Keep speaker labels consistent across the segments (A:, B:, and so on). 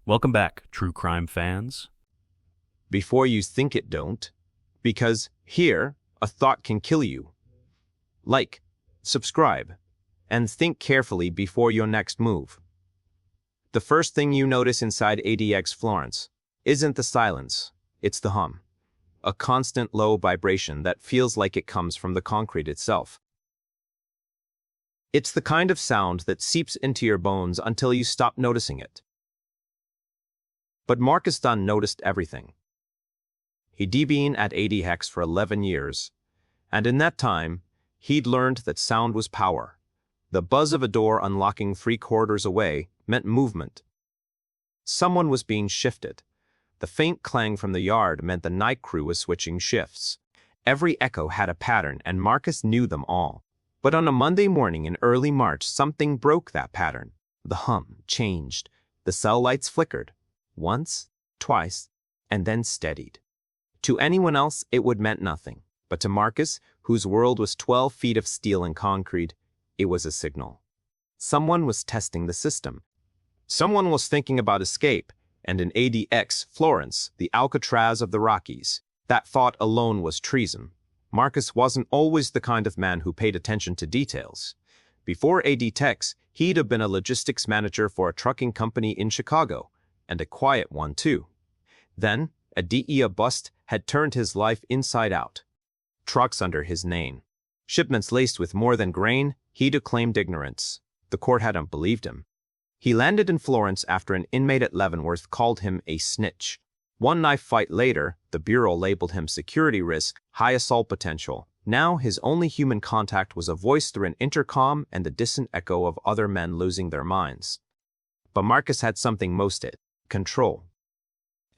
A: Welcome back, true crime fans.
B: Before you think it don't, because here, a thought can kill you. Like, subscribe, and think carefully before your next move. The first thing you notice inside ADX Florence isn't the silence, it's the hum. A constant low vibration that feels like it comes from the concrete itself. It's the kind of sound that seeps into your bones until you stop noticing it. But Marcus Dunn noticed everything. He'd been at ADX for 11 years, and in that time, he'd learned that sound was power. The buzz of a door unlocking 3 corridors away meant movement. Someone was being shifted. The faint clang from the yard meant the night crew was switching shifts. Every echo had a pattern, and Marcus knew them all. But on a Monday morning in early March, something broke that pattern. The hum changed. The cell lights flickered. Once, twice, and then steadied. To anyone else, it would meant nothing. But to Marcus, whose world was 12 feet of steel and concrete, it was a signal. Someone was testing the system. Someone was thinking about escape, and in ADX Florence, the Alcatraz of the Rockies, that thought alone was treason. Marcus wasn't always the kind of man who paid attention to details. Before ADX, he'd have been a logistics manager for a trucking company in Chicago, and a quiet one too. Then, a DEA bust had turned his life inside out. Trucks under his name. Shipments laced with more than grain, he'd claimed ignorance. The court hadn't believed him. He landed in Florence after an inmate at Leavenworth called him a snitch. One knife fight later, the Bureau labeled him security risk, high assault potential. Now his only human contact was a voice through an intercom and the distant echo of other men losing their minds. But Marcus had something most it: control.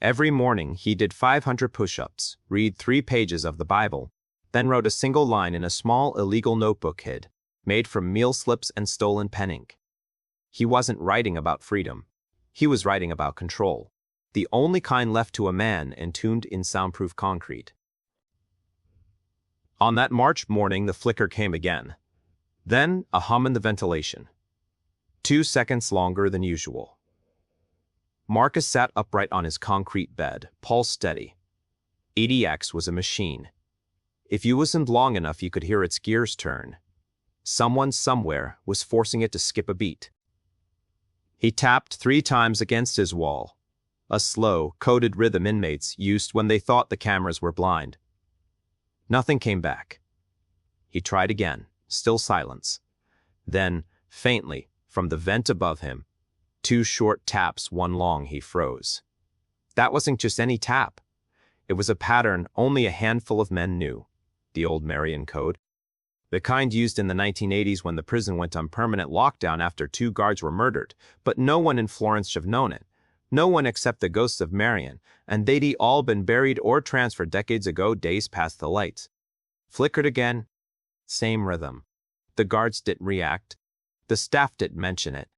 B: Every morning he did 500 push-ups, read 3 pages of the Bible, then wrote a single line in a small illegal notebook hid, made from meal slips and stolen pen ink. He wasn't writing about freedom. He was writing about control, the only kind left to a man entombed in soundproof concrete. On that March morning, the flicker came again. Then a hum in the ventilation. 2 seconds longer than usual. Marcus sat upright on his concrete bed, pulse steady. ADX was a machine. If you listened long enough, you could hear its gears turn. Someone somewhere was forcing it to skip a beat. He tapped 3 times against his wall, a slow, coded rhythm inmates used when they thought the cameras were blind. Nothing came back. He tried again, still silence. Then, faintly, from the vent above him, 2 short taps, 1 long, he froze. That wasn't just any tap. It was a pattern only a handful of men knew. The old Marion Code. The kind used in the 1980s when the prison went on permanent lockdown after 2 guards were murdered, but no one in Florence should have known it. No one except the ghosts of Marion, and they'd all been buried or transferred decades ago, days past the lights. Flickered again. Same rhythm. The guards didn't react. The staff didn't mention it.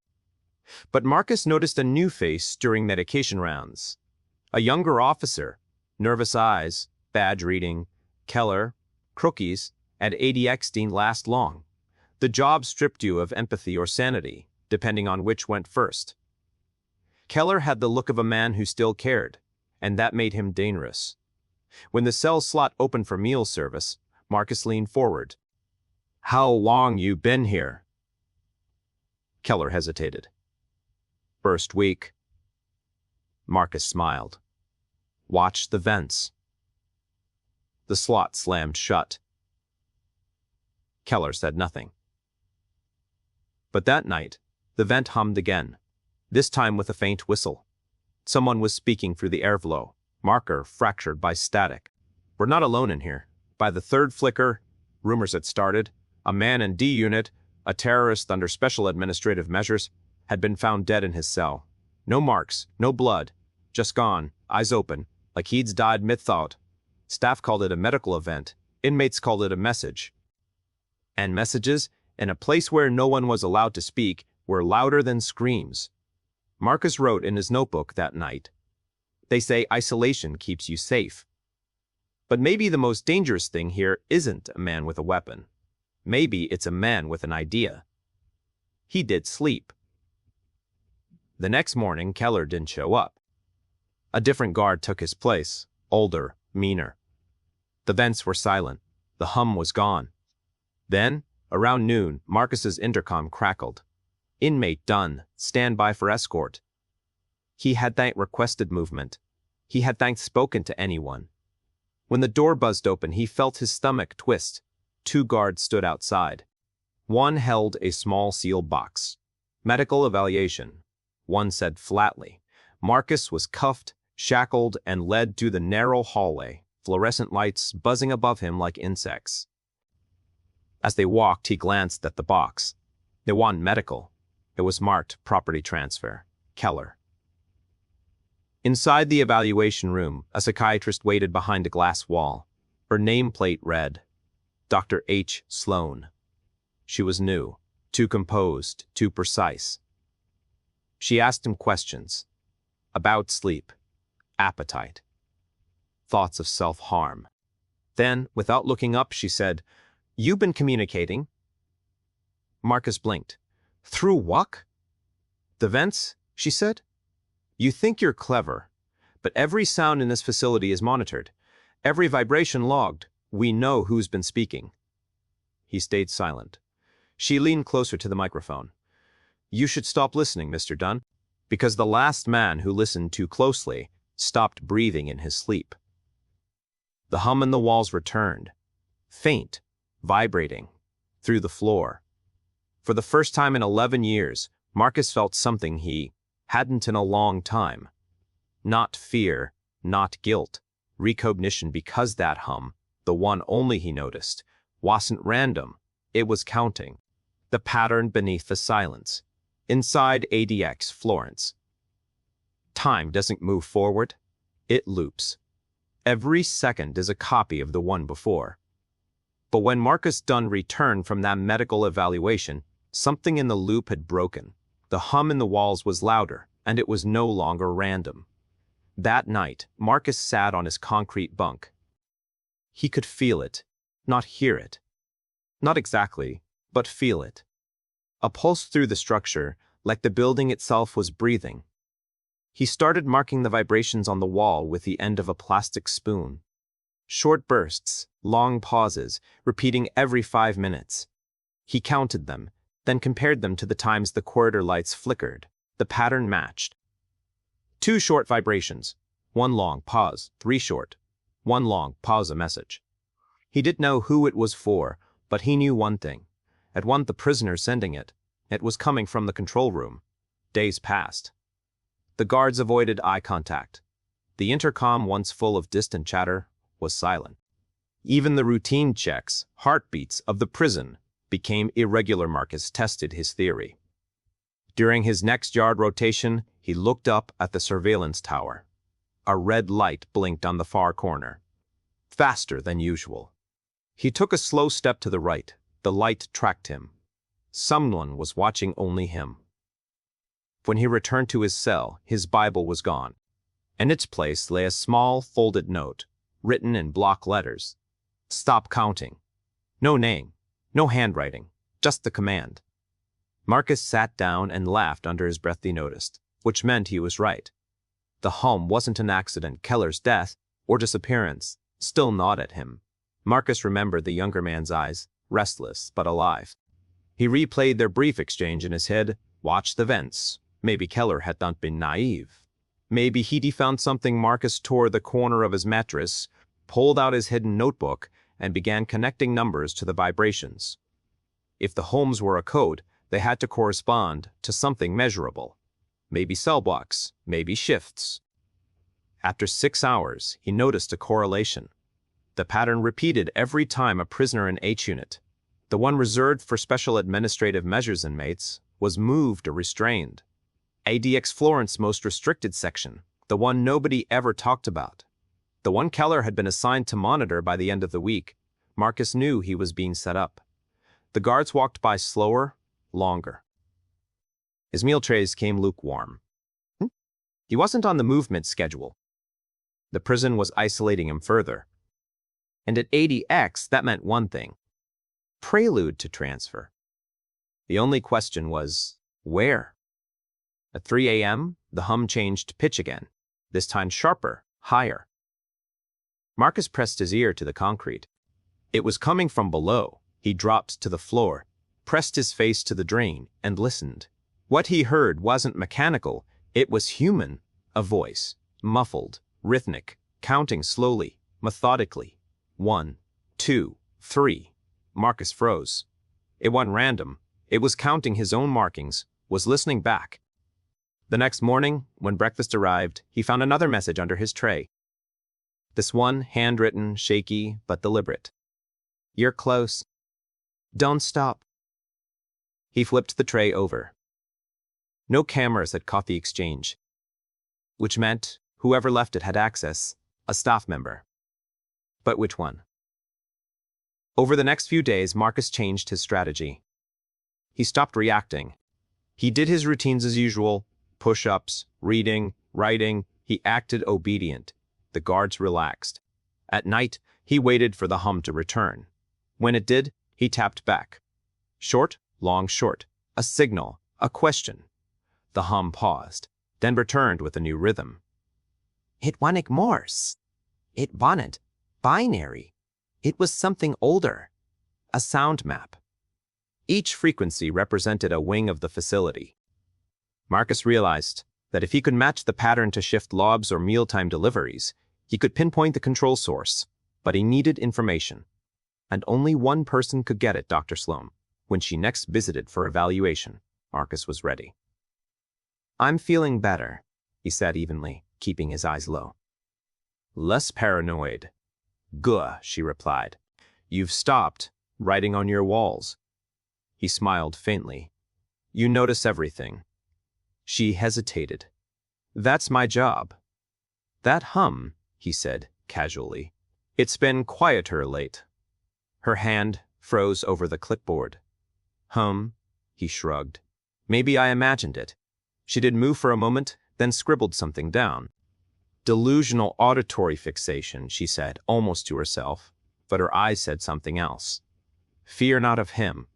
B: But Marcus noticed a new face during medication rounds. A younger officer. Nervous eyes, badge reading. Keller, Rockies, at ADX didn't last long. The job stripped you of empathy or sanity, depending on which went first. Keller had the look of a man who still cared, and that made him dangerous. When the cell slot opened for meal service, Marcus leaned forward. "How long you been here?" Keller hesitated. "First week." Marcus smiled. "Watch the vents." The slot slammed shut. Keller said nothing. But that night, the vent hummed again, this time with a faint whistle. Someone was speaking through the airflow, marker fractured by static. "We're not alone in here." By the 3rd flicker, rumors had started. A man in D Unit, a terrorist under special administrative measures, had been found dead in his cell. No marks, no blood, just gone, eyes open, like he'd died mid-thought. Staff called it a medical event. Inmates called it a message. And messages, in a place where no one was allowed to speak, were louder than screams. Marcus wrote in his notebook that night, "They say isolation keeps you safe. But maybe the most dangerous thing here isn't a man with a weapon. Maybe it's a man with an idea." He did sleep. The next morning, Keller didn't show up. A different guard took his place, older, meaner. The vents were silent. The hum was gone. Then, around noon, Marcus's intercom crackled. Inmate Dunn, stand by for escort. He had requested movement. He had spoken to anyone. When the door buzzed open, he felt his stomach twist. 2 guards stood outside. One held a small sealed box. Medical evaluation. One said flatly. Marcus was cuffed, shackled, and led through the narrow hallway, fluorescent lights buzzing above him like insects. As they walked, he glanced at the box. It wasn't medical. It was marked property transfer. Keller. Inside the evaluation room, a psychiatrist waited behind a glass wall. Her nameplate read, Dr. H. Sloan. She was new, too composed, too precise. She asked him questions about sleep, appetite, thoughts of self-harm. Then, without looking up, she said, "You've been communicating." Marcus blinked. "Through what?" "The vents," she said. "You think you're clever, but every sound in this facility is monitored, every vibration logged. We know who's been speaking." He stayed silent. She leaned closer to the microphone. "You should stop listening, Mr. Dunn, because the last man who listened too closely stopped breathing in his sleep." The hum in the walls returned, faint, vibrating, through the floor. For the first time in 11 years, Marcus felt something he hadn't in a long time. Not fear, not guilt, recognition, because that hum, the one only he noticed, wasn't random. It was counting. The pattern beneath the silence. Inside ADX Florence. Time doesn't move forward. It loops. Every second is a copy of the one before. But when Marcus Dunn returned from that medical evaluation, something in the loop had broken. The hum in the walls was louder, and it was no longer random. That night, Marcus sat on his concrete bunk. He could feel it, not hear it. Not exactly, but feel it. A pulse through the structure, like the building itself was breathing. He started marking the vibrations on the wall with the end of a plastic spoon. Short bursts, long pauses, repeating every 5 minutes. He counted them, then compared them to the times the corridor lights flickered. The pattern matched. 2 short vibrations, 1 long pause, 3 short, 1 long pause, a message. He didn't know who it was for, but he knew one thing. It wasn't the prisoner sending it. It was coming from the control room. Days passed. The guards avoided eye contact. The intercom, once full of distant chatter, was silent. Even the routine checks, heartbeats of the prison, became irregular. Marcus tested his theory. During his next yard rotation, he looked up at the surveillance tower. A red light blinked on the far corner. Faster than usual. He took a slow step to the right. The light tracked him. Someone was watching only him. When he returned to his cell, his Bible was gone. In its place lay a small, folded note, written in block letters. Stop counting. No name, no handwriting, just the command. Marcus sat down and laughed under his breath. He noticed, which meant he was right. The hum wasn't an accident. Keller's death, or disappearance, still gnawed at him. Marcus remembered the younger man's eyes, restless but alive. He replayed their brief exchange in his head, watched the vents. Maybe Keller had not been naive. Maybe he'd found something. Marcus tore the corner of his mattress, pulled out his hidden notebook, and began connecting numbers to the vibrations. If the homes were a code, they had to correspond to something measurable. Maybe cell blocks, maybe shifts. After 6 hours, he noticed a correlation. The pattern repeated every time a prisoner in H unit, the one reserved for special administrative measures inmates, was moved or restrained. ADX Florence most restricted section, the one nobody ever talked about. The one Keller had been assigned to monitor by the end of the week. Marcus knew he was being set up. The guards walked by slower, longer. His meal trays came lukewarm. He wasn't on the movement schedule. The prison was isolating him further. And at ADX, that meant one thing. Prelude to transfer. The only question was, where? At 3 a.m., the hum changed pitch again, this time sharper, higher. Marcus pressed his ear to the concrete. It was coming from below. He dropped to the floor, pressed his face to the drain, and listened. What he heard wasn't mechanical, it was human. A voice, muffled, rhythmic, counting slowly, methodically. 1, 2, 3. Marcus froze. It wasn't random. It was counting his own markings, was listening back. The next morning, when breakfast arrived, he found another message under his tray. This one handwritten, shaky, but deliberate. You're close. Don't stop. He flipped the tray over. No cameras had caught the exchange, which meant whoever left it had access, a staff member. But which one? Over the next few days, Marcus changed his strategy. He stopped reacting. He did his routines as usual, push-ups, reading, writing. He acted obedient. The guards relaxed. At night, he waited for the hum to return. When it did, he tapped back. Short, long, short. A signal, a question. The hum paused, then returned with a new rhythm. It wanted Morse. It wanted binary. It was something older. A sound map. Each frequency represented a wing of the facility. Marcus realized that if he could match the pattern to shift lobs or mealtime deliveries, he could pinpoint the control source, but he needed information. And only one person could get it, Dr. Sloan. When she next visited for evaluation, Marcus was ready. I'm feeling better, he said evenly, keeping his eyes low. Less paranoid. Good, she replied. You've stopped writing on your walls. He smiled faintly. You notice everything. She hesitated. That's my job. That hum, he said casually. It's been quieter late. Her hand froze over the clipboard. Hum, he shrugged. Maybe I imagined it. She did move for a moment, then scribbled something down. Delusional auditory fixation, she said, almost to herself, but her eyes said something else. Fear not of him.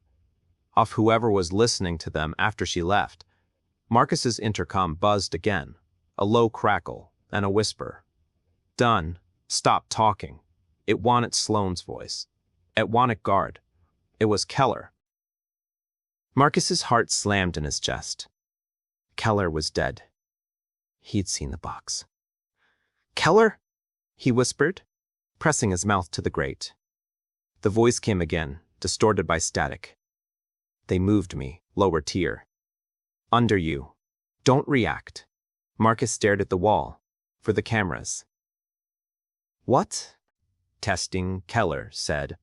B: Of whoever was listening to them after she left. Marcus's intercom buzzed again, a low crackle and a whisper. Done. Stop talking. It wanted Sloane's voice. It wanted guard. It was Keller. Marcus's heart slammed in his chest. Keller was dead. He'd seen the box. Keller? He whispered, pressing his mouth to the grate. The voice came again, distorted by static. They moved me, lower tier. Under you. Don't react. Marcus stared at the wall, for the cameras. What? Testing, Keller said.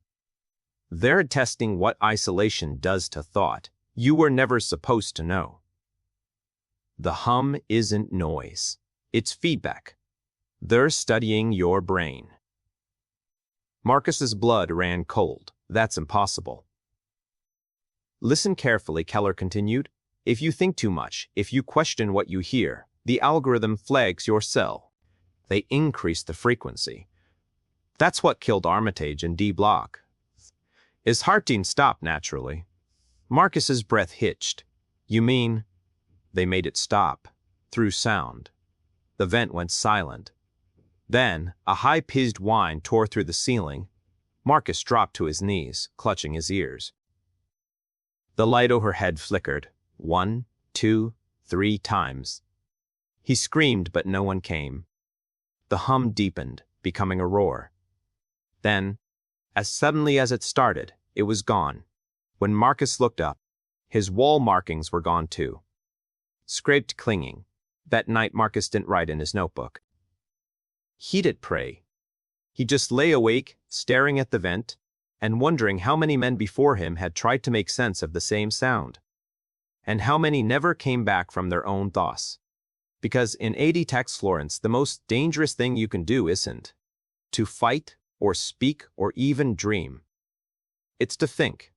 B: They're testing what isolation does to thought. You were never supposed to know. The hum isn't noise. It's feedback. They're studying your brain. Marcus's blood ran cold. That's impossible. Listen carefully, Keller continued. If you think too much, if you question what you hear, the algorithm flags your cell. They increase the frequency. That's what killed Armitage and D Block. His heart didn't stop naturally. Marcus's breath hitched. You mean? They made it stop. Through sound. The vent went silent. Then, a high-pitched whine tore through the ceiling. Marcus dropped to his knees, clutching his ears. The light overhead flickered. 1, 2, 3 times. He screamed, but no one came. The hum deepened, becoming a roar. Then, as suddenly as it started, it was gone. When Marcus looked up, his wall markings were gone too. Scraped clinging. That night Marcus didn't write in his notebook. He did pray. He just lay awake, staring at the vent, and wondering how many men before him had tried to make sense of the same sound, and how many never came back from their own thoughts. Because in ADX Florence, the most dangerous thing you can do isn't to fight or speak or even dream. It's to think.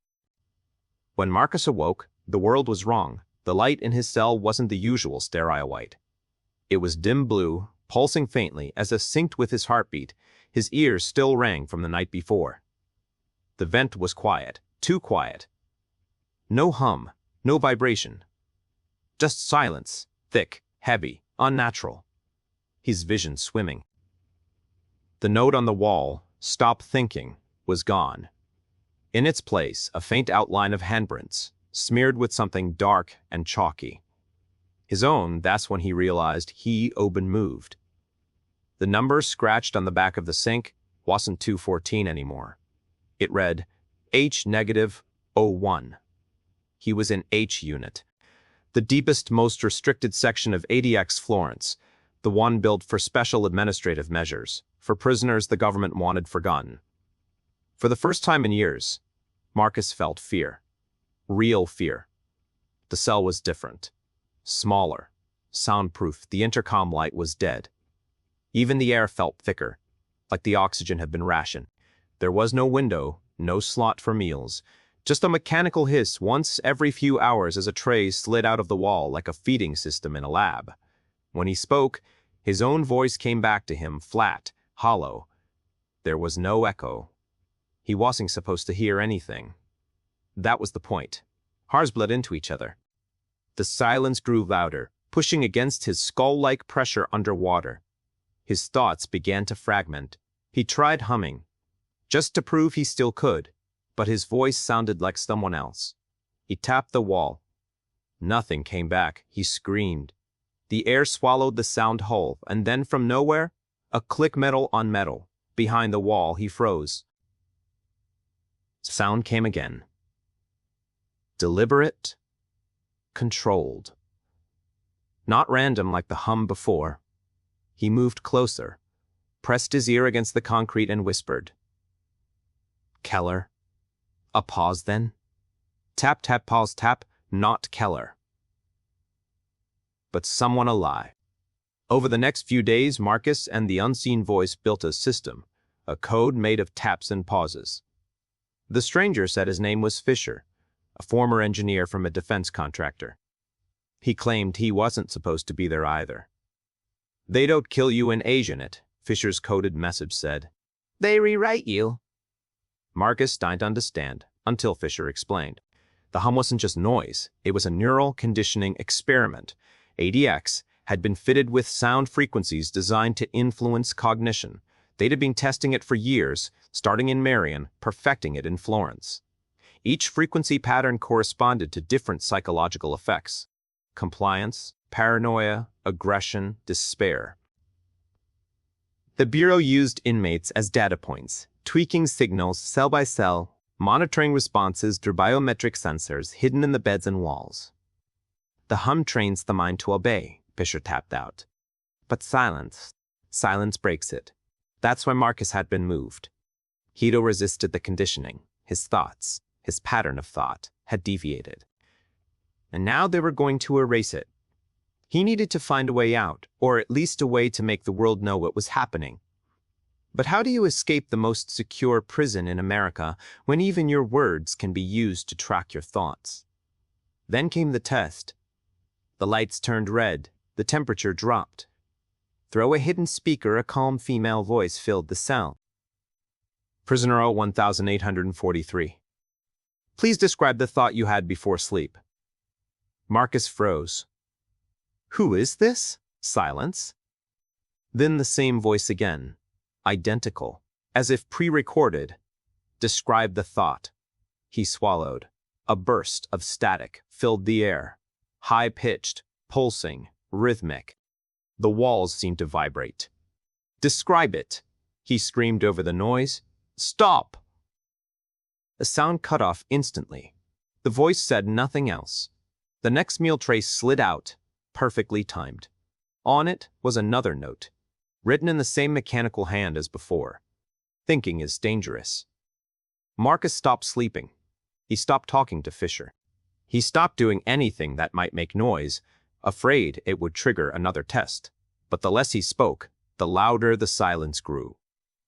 B: When Marcus awoke, the world was wrong. The light in his cell wasn't the usual sterile white. It was dim blue, pulsing faintly as if synced with his heartbeat. His ears still rang from the night before. The vent was quiet, too quiet. No hum, no vibration. Just silence, Thick, heavy, unnatural. His vision swimming. The note on the wall, "Stop thinking," was gone. In its place, a faint outline of handprints, smeared with something dark and chalky. His own, that's when he realized he, Oben, moved. The number scratched on the back of the sink wasn't 214 anymore. It read H-01. He was in H unit, the deepest, most restricted section of ADX Florence, the one built for special administrative measures, for prisoners the government wanted forgotten. For the first time in years, Marcus felt fear. Real fear. The cell was different. Smaller. Soundproof. The intercom light was dead. Even the air felt thicker, like the oxygen had been rationed. There was no window, no slot for meals, just a mechanical hiss once every few hours as a tray slid out of the wall like a feeding system in a lab. When he spoke, his own voice came back to him, flat, hollow. There was no echo. He wasn't supposed to hear anything. That was the point. Hearts bled into each other. The silence grew louder, pushing against his skull-like pressure underwater. His thoughts began to fragment. He tried humming, just to prove he still could, but his voice sounded like someone else. He tapped the wall. Nothing came back. He screamed. The air swallowed the sound whole, and then from nowhere, a click metal on metal. Behind the wall, he froze. Sound came again. Deliberate, controlled. Not random like the hum before. He moved closer, pressed his ear against the concrete and whispered. Keller. A pause then. Tap, tap, pause, tap, not Keller. But someone alive. Over the next few days, Marcus and the unseen voice built a system, a code made of taps and pauses. The stranger said his name was Fisher, a former engineer from a defense contractor. He claimed he wasn't supposed to be there either. "They don't kill you in Asianate," Fisher's coded message said. "They rewrite you." Marcus didn't understand until Fisher explained. The hum wasn't just noise, it was a neural conditioning experiment. ADX had been fitted with sound frequencies designed to influence cognition. They'd have been testing it for years, starting in Marion, perfecting it in Florence. Each frequency pattern corresponded to different psychological effects: compliance, paranoia, aggression, despair. The Bureau used inmates as data points, tweaking signals cell by cell, monitoring responses through biometric sensors hidden in the beds and walls. The hum trains the mind to obey, Fisher tapped out. But silence breaks it. That's why Marcus had been moved. Hedo resisted the conditioning. His thoughts, his pattern of thought, had deviated. And now they were going to erase it. He needed to find a way out, or at least a way to make the world know what was happening. But how do you escape the most secure prison in America when even your words can be used to track your thoughts? Then came the test. The lights turned red. The temperature dropped. Through a hidden speaker, a calm female voice filled the cell. "Prisoner 01843. Please describe the thought you had before sleep." Marcus froze. "Who is this?" Silence. Then the same voice again, identical, as if pre-recorded. "Describe the thought." He swallowed. A burst of static filled the air, high-pitched, pulsing, rhythmic. The walls seemed to vibrate. "Describe it," he screamed over the noise. "Stop!" The sound cut off instantly. The voice said nothing else. The next meal tray slid out, perfectly timed. On it was another note, written in the same mechanical hand as before. "Thinking is dangerous." Marcus stopped sleeping. He stopped talking to Fisher. He stopped doing anything that might make noise, afraid it would trigger another test. But the less he spoke, the louder the silence grew.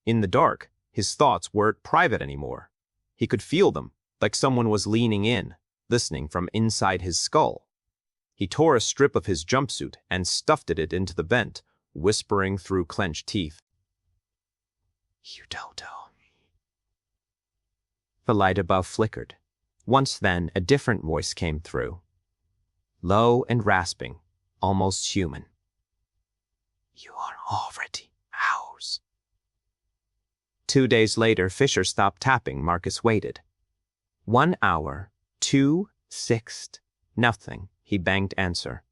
B: In the dark, his thoughts weren't private anymore. He could feel them, like someone was leaning in, listening from inside his skull. He tore a strip of his jumpsuit and stuffed it into the vent, whispering through clenched teeth. "You don't know." The light above flickered. Once then, a different voice came through. Low and rasping, almost human. You are already ours. 2 days later, Fisher stopped tapping. Marcus waited. 1 hour, 2, 6, nothing. He banged answer.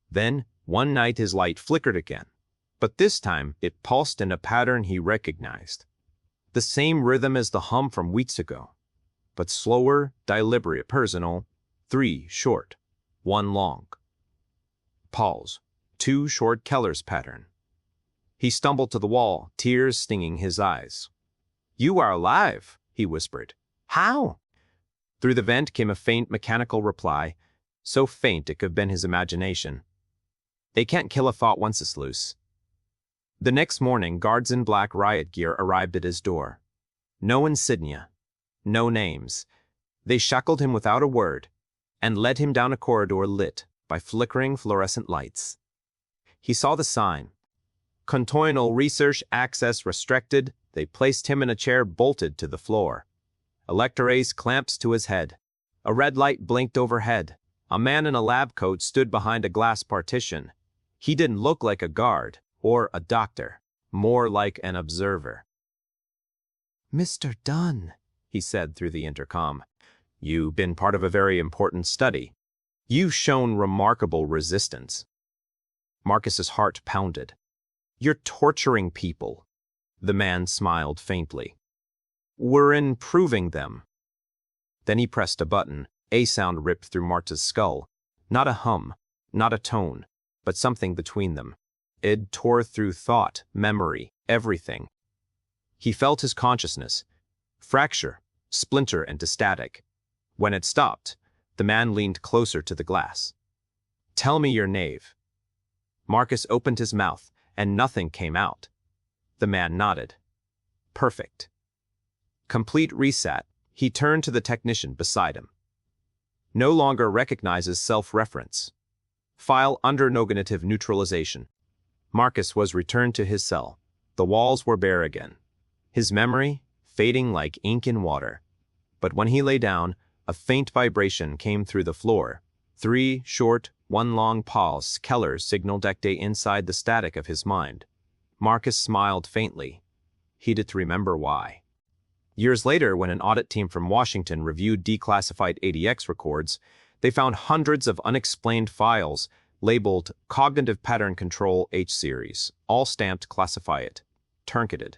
B: Then, one night his light flickered again, but this time it pulsed in a pattern he recognized. The same rhythm as the hum from weeks ago, but slower, deliberate, personal. 3 short, 1 long. Pause. 2 short Keller's pattern. He stumbled to the wall, tears stinging his eyes. You are alive, he whispered. How? Through the vent came a faint mechanical reply, so faint it could have been his imagination. They can't kill a thought once it's loose. The next morning, guards in black riot gear arrived at his door. No insignia, no names. They shackled him without a word and led him down a corridor lit by flickering fluorescent lights. He saw the sign. Continual research access restricted. They placed him in a chair bolted to the floor. Electrorays clamps to his head. A red light blinked overhead. A man in a lab coat stood behind a glass partition. He didn't look like a guard or a doctor, more like an observer. Mr. Dunn, he said through the intercom, you've been part of a very important study. You've shown remarkable resistance. Marcus's heart pounded. You're torturing people. The man smiled faintly. We're improving them. Then he pressed a button. A sound ripped through Marta's skull. Not a hum, not a tone, but something between them. It tore through thought, memory, everything. He felt his consciousness fracture, splinter into static. When it stopped, the man leaned closer to the glass. Tell me your knave. Marcus opened his mouth, and nothing came out. The man nodded. Perfect. Complete reset. He turned to the technician beside him. No longer recognizes self-reference. File under cognitive neutralization. Marcus was returned to his cell. The walls were bare again. His memory fading like ink in water. But when he lay down, a faint vibration came through the floor. 3 short, 1 long pause. Keller's signal decked inside the static of his mind. Marcus smiled faintly. He did remember why. Years later, when an audit team from Washington reviewed declassified ADX records, they found hundreds of unexplained files labeled Cognitive Pattern Control H Series, all stamped Classify It, truncated.